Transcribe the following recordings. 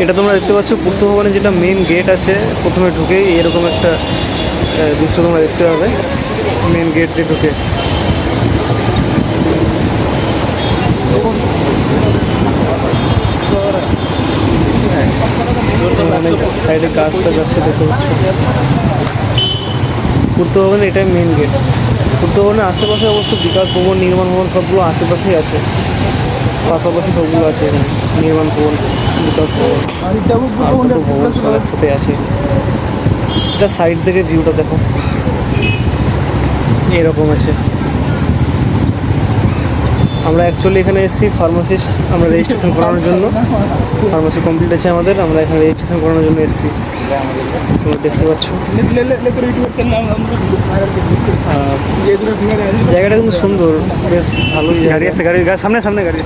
এটা তোমরা দেখতে পাচ্ছ পূর্ত ভবনে যেটা মেন গেট আছে, প্রথমে ঢুকেই এরকম একটা দৃশ্য তোমরা দেখতে পাবে মেন গেট দিয়ে ঢুকে। অনেক সাইডে গাছ টাছ আছে দেখতে পাচ্ছ। পূর্ত ভবনে এটাই মেন গেট। পূর্ত ভবনের আশেপাশে অবশ্য বিকাশ ভবন, নির্মাণ ভবন সবগুলো আশেপাশেই আছে, পাশাপাশি সবগুলো আছে এখানে। নির্মাণ ভবন, বিকাশ ভবন, ভবন সব একসাথে আছে। এটা সাইড থেকে ভিউটা দেখো, এরকম আছে। আমরা অ্যাকচুয়ালি এখানে এসেছি ফার্মাসিস্ট, আমরা রেজিস্ট্রেশন করানোর জন্য। ফার্মাসি কমপ্লিট আছে আমাদের, আমরা এখানে রেজিস্ট্রেশন করানোর জন্য এসেছি। তোমরা দেখতে পাচ্ছ জায়গাটা কিন্তু সুন্দর, বেশ ভালোই। গাড়ি আছে, গাড়ির সামনে সামনে গাড়ি।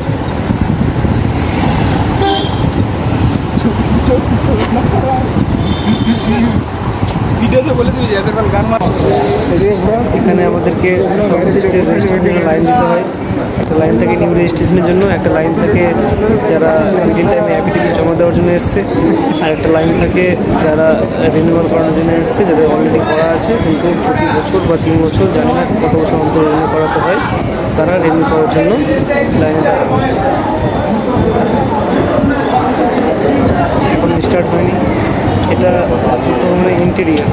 এখানে আমাদেরকে ফার্মাসিস্টের রেজিস্ট্রেশনের লাইন দিতে হয়। একটা লাইন থাকে নিউ রেজিস্ট্রেশনের জন্য, একটা লাইন থাকে যারা মিডিল টাইমে অ্যাফিডেভিট জমা দেওয়ার জন্য এসছে, আর একটা লাইন থাকে যারা রিনিউয়াল করানোর জন্য এসছে, যাদের অলরেডি করা আছে কিন্তু প্রতি বছর বা 3 বছর, জানি না কত বছর অন্তর রিনিউ করাতে হয়, তারা রিনিউ করার জন্য লাইনে দাঁড়াবে। এখন স্টার্ট হয়নি। এটা প্রথমে ইন্টেরিয়ার,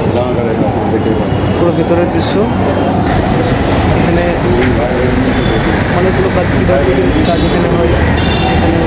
পুরো ভেতরের দৃশ্য। এখানে অনেকগুলো কাজ এখানে হয়। এখানে